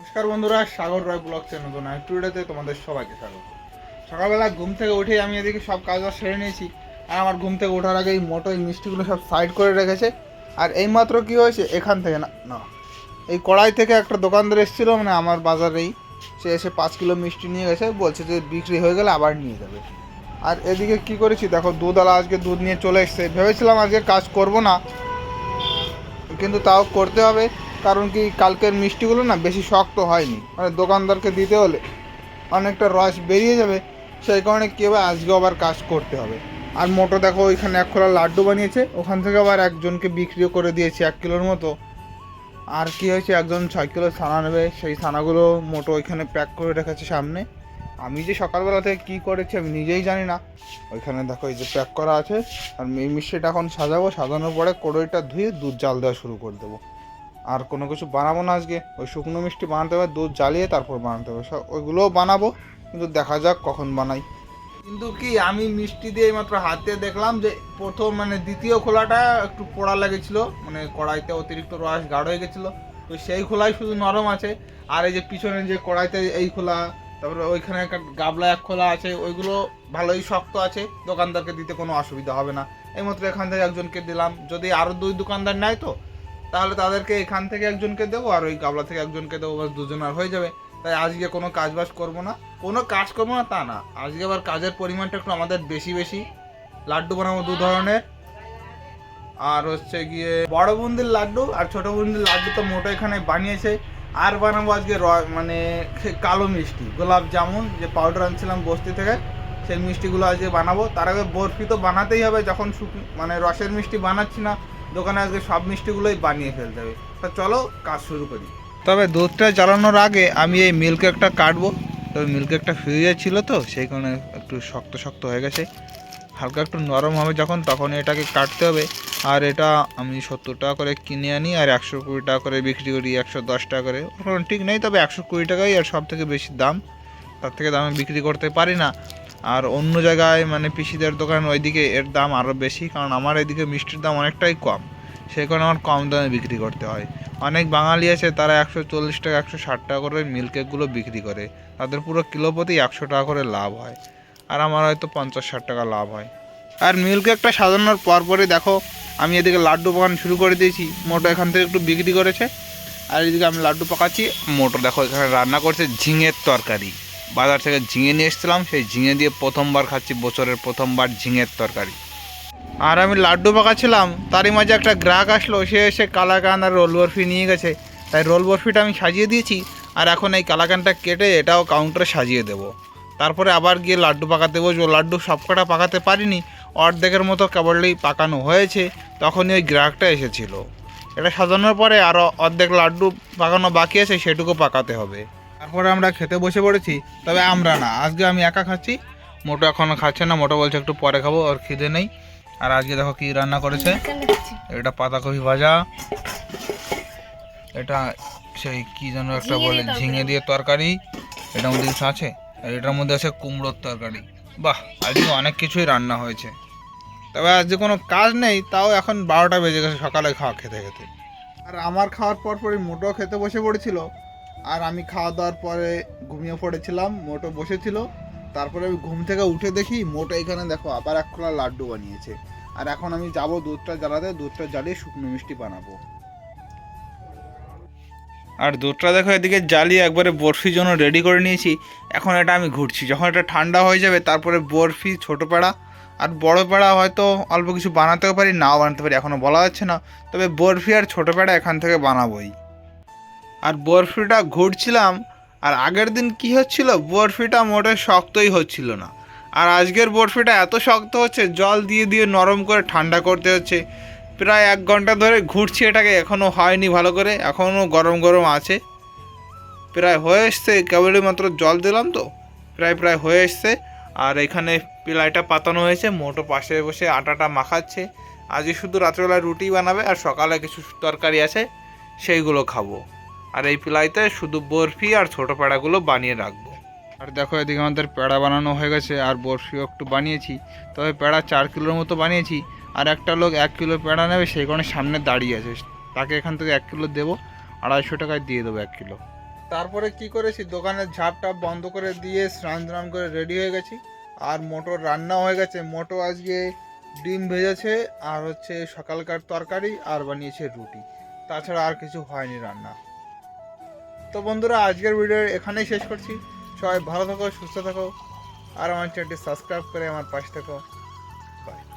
নমস্কার বন্ধুরা, সাগর রায় ব্লগসের নতুন আরেকটি ভিডিওতে তোমাদের সবাইকে স্বাগত। সকালবেলা ঘুম থেকে উঠেই আমি এদিকে সব কাজ সেরে নিয়েছি। আর আমার ঘুম থেকে ওঠার আগে এই মোটো এই মিষ্টিগুলো সব সাইড করে রেখেছে। আর এইমাত্র কী হয়েছে, এখান থেকে না না এই কড়াই থেকে একটা দোকানদার এসেছিলো, মানে আমার বাজারেই। সে এসে 5 কিলো মিষ্টি নিয়ে গেছে, বলছে যে বিক্রি হয়ে গেলে আবার নিয়ে যাবে। আর এদিকে কি করেছি দেখো, দুধওয়ালা আজকে দুধ নিয়ে চলে এসছে। ভেবেছিলাম আজকে কাজ করব না, কিন্তু তাও করতে হবে। কারণ কি, কালকের মিষ্টিগুলো না বেশি শক্ত হয়নি, মানে দোকানদারকে দিতে হলে অনেকটা রস বেরিয়ে যাবে। সেই কারণে কী হবে, আজকে আবার কাজ করতে হবে। আর মোটো দেখো ওইখানে 1 খোলা লাড্ডু বানিয়েছে, ওখান থেকে আবার একজনকে বিক্রিও করে দিয়েছি 1 কিলোর মতো। আর কি হয়েছে, একজন 6 কিলো ছানা নেবে, সেই ছানাগুলো মোটো ওইখানে প্যাক করে রেখেছে সামনে। আমি যে সকালবেলা থেকে কী করেছি আমি নিজেই জানি না। ওইখানে দেখো এই যে প্যাক করা আছে। আর এই মিষ্টিটা এখন সাজাবো, সাজানোর পরে কড়াইটা ধুয়ে দুধ জাল দেওয়া শুরু করে দেবো। আর কোনো কিছু বানাবো না আজকে, ওই শুকনো মিষ্টি বানাতে হবে, দুধ জ্বালিয়ে তারপর বানাতে হবে। সব ওইগুলোও বানাবো, কিন্তু দেখা যাক কখন বানাই। কিন্তু কি, আমি মিষ্টি দিয়ে মাত্র হাত দিয়ে দেখলাম যে প্রথম মানে দ্বিতীয় খোলাটা একটু পোড়া লেগেছিলো, মানে কড়াইতে অতিরিক্ত রস গাঢ় হয়ে গেছিলো। তো সেই খোলাই শুধু নরম আছে। আর এই যে পিছনে যে কড়াইতে এই খোলা, তারপরে ওইখানে একটা গাবলা 1 খোলা আছে, ওইগুলো ভালোই শক্ত আছে, দোকানদারকে দিতে কোনো অসুবিধা হবে না। এইমাত্র এখান থেকে একজনকে দিলাম, যদি আরও 2 দোকানদার নেয় তো তাহলে তাদেরকে এখান থেকে একজনকে দেবো, আর ওই গাবলা থেকে একজনকে দেবো, বাস দুজনের হয়ে যাবে। তাই আজকে কোনো কাজ করবো না, তা না, আজকে আবার কাজের পরিমাণটা একটু আমাদের বেশি বেশি। লাড্ডু বানাবো 2 ধরনের, আর হচ্ছে গিয়ে বড় বুন্দির লাড্ডু আর ছোটো বুন্দির লাড্ডু তো মোটো এখানে বানিয়েছে। আর বানাবো আজকে মানে কালো মিষ্টি, গোলাপ জামুন যে পাউডার আনছিলাম বস্তি থেকে, সেই মিষ্টিগুলো আজকে বানাবো। তার আগে বরফি তো বানাতেই হবে, যখন মানে রসের মিষ্টি বানাচ্ছি না, দোকানে আজকে সব মিষ্টিগুলোই বানিয়ে ফেলতে হবে। তা চলো কাজ শুরু করি। তবে দুধটা জ্বালানোর আগে আমি এই মিল্ক কেকটা কাটবো। তবে মিল্ক কেকটা ফ্রিজে ছিল তো, সেই কারণে একটু শক্ত শক্ত হয়ে গেছে। হালকা একটু নরম হবে যখন, তখন এটাকে কাটতে হবে। আর এটা আমি 70 টাকা করে কিনে আনি, আর 120 টাকা করে বিক্রি করি, 110 টাকা করে। ওখানে ঠিক নেই, তবে 120 টাকাই আর সব থেকে বেশি দাম। তার থেকে দামে বিক্রি করতে পারি না। আর অন্য জায়গায় মানে পিসিদের দোকান ওইদিকে এর দাম আরও বেশি, কারণ আমার এদিকে মিষ্টির দাম অনেকটাই কম। সেই কারণে আমার কম দামে বিক্রি করতে হয়। অনেক বাঙালি আছে, তারা 140 টাকা 160 টাকা করে মিল্ক কেকগুলো বিক্রি করে, তাদের পুরো কিলো প্রতি 100 টাকা করে লাভ হয়। আর আমার হয়তো 50-60 টাকা লাভ হয়। আর মিল্ক কেকটা সাজানোর পরপরই দেখো আমি এদিকে লাড্ডু পাকানো শুরু করে দিয়েছি। মোটো এখান থেকে একটু বিক্রি করেছে, আর এদিকে আমি লাড্ডু পাকাচ্ছি। মোটো দেখো এখানে রান্না করছে ঝিঙের তরকারি। বাজার থেকে ঝিঙে নিয়ে এসেছিলাম, সেই ঝিঙে দিয়ে প্রথমবার খাচ্ছি, বছরের প্রথমবার ঝিঙের তরকারি। আর আমি লাড্ডু পাকাচ্ছিলাম, তারই মাঝে একটা গ্রাহক আসলো, সে এসে কালাকাঁদ আর রোল বরফি নিয়ে গেছে। তাই রোল বরফিটা আমি সাজিয়ে দিয়েছি, আর এখন এই কালাকাঁদটা কেটে এটাও কাউন্টারে সাজিয়ে দেবো। তারপরে আবার গিয়ে লাড্ডু পাকাতে বসবো। লাড্ডু সবকটা পাকাতে পারিনি, অর্ধেকের মতো কেবলই পাকানো হয়েছে, তখনই ওই গ্রাহকটা এসেছিল। এটা সাজানোর পরে আরও অর্ধেক লাড্ডু পাকানো বাকি আছে, সেটুকু পাকাতে হবে। তারপরে আমরা খেতে বসে পড়েছি। তবে আমরা না, আজকে আমি একা খাচ্ছি, মোটো এখনও খাচ্ছে না। মোটো বলছে একটু পরে খাবো, ওর খিদে নেই। আর আজকে দেখো কি রান্না করেছে, এটা পাতাকপি ভাজা, এটা সেই কি যেন একটা বলে ঝিঙে দিয়ে তরকারি, এটার মধ্যে কিছু আছে। আর এটার মধ্যে আছে কুমড়োর তরকারি। বাহ, আজকে অনেক কিছুই রান্না হয়েছে। তবে আজকে কোনো কাজ নেই, তাও এখন 12টা বেজে গেছে সকালে খাওয়া খেতে খেতে। আর আমার খাওয়ার পরই মোটো খেতে বসে পড়েছিল, আর আমি খাওয়া দাওয়ার পরে ঘুমিয়ে পড়েছিলাম, মোটো বসেছিল। তারপরে আমি ঘুম থেকে উঠে দেখি মোটো এখানে দেখো আবার 1 খোলা লাড্ডু বানিয়েছে। আর এখন আমি যাব দুধটা জ্বালাতে, দুধটা জ্বালিয়ে শুকনো মিষ্টি বানাবো। আর দুধটা দেখো এদিকে জ্বালিয়ে একবারে বরফির জন্য রেডি করে নিয়েছি। এখন এটা আমি ঘুরছি, যখন এটা ঠান্ডা হয়ে যাবে তারপরে বরফি, ছোটো পেড়া আর বড় পেড়া হয়তো অল্প কিছু বানাতেও পারি, নাও বানাতে পারি, এখনও বলা যাচ্ছে না। তবে বরফি আর ছোটো পেড়া এখান থেকে বানাবোই। আর বরফিটা ঘুরছিলাম। আর আগের দিন কি হচ্ছিল, বরফিটা মোটে শক্তই হচ্ছিল না। আর আজকের বরফিটা এত শক্ত হচ্ছে, জল দিয়ে দিয়ে নরম করে ঠান্ডা করতে হচ্ছে। প্রায় 1 ঘন্টা ধরে ঘুরছি এটাকে, এখনও হয়নি ভালো করে, এখনও গরম গরম আছে। প্রায় হয়ে এসছে, কেবলই মাত্র জল দিলাম তো, প্রায় হয়ে এসছে। আর এখানে পিলাইটা পাতানো হয়েছে, মোটো পাশে বসে আটাটা মাখাচ্ছে। আজকে শুধু রাত্রেবেলায় রুটি বানাবে, আর সকালে কিছু তরকারি আছে, সেইগুলো খাবো। আর এই পিলাইতে শুধু বরফি আর ছোটো পেড়াগুলো বানিয়ে রাখবো। আর দেখো এদিকে আমাদের পেড়া বানানো হয়ে গেছে, আর বরফিও একটু বানিয়েছি। তবে পেড়া 4 কিলোর মতো বানিয়েছি। আর একটা লোক 1 কিলো পেড়া নেবে, সেই কারণে সামনে দাঁড়িয়ে আছে, তাকে এখান থেকে 1 কিলো দেবো, 250 টাকায় দিয়ে দেবো 1 কিলো। তারপরে কি করেছি, দোকানের ঝাপটা বন্ধ করে দিয়ে স্নান টান করে রেডি হয়ে গেছি। আর মোটর রান্না হয়ে গেছে। মোটর আজকে ডিম ভেজেছে, আর হচ্ছে সকালকার তরকারি, আর বানিয়েছে রুটি। তাছাড়া আর কিছু হয়নি রান্না। তো বন্ধুরা, আজকের ভিডিও এখানেই শেষ করছি। সবাই ভালো থাকো, সুস্থ থাকো, আর আমার চ্যানেলটি সাবস্ক্রাইব করে আমার পাশে থাকো। বাই।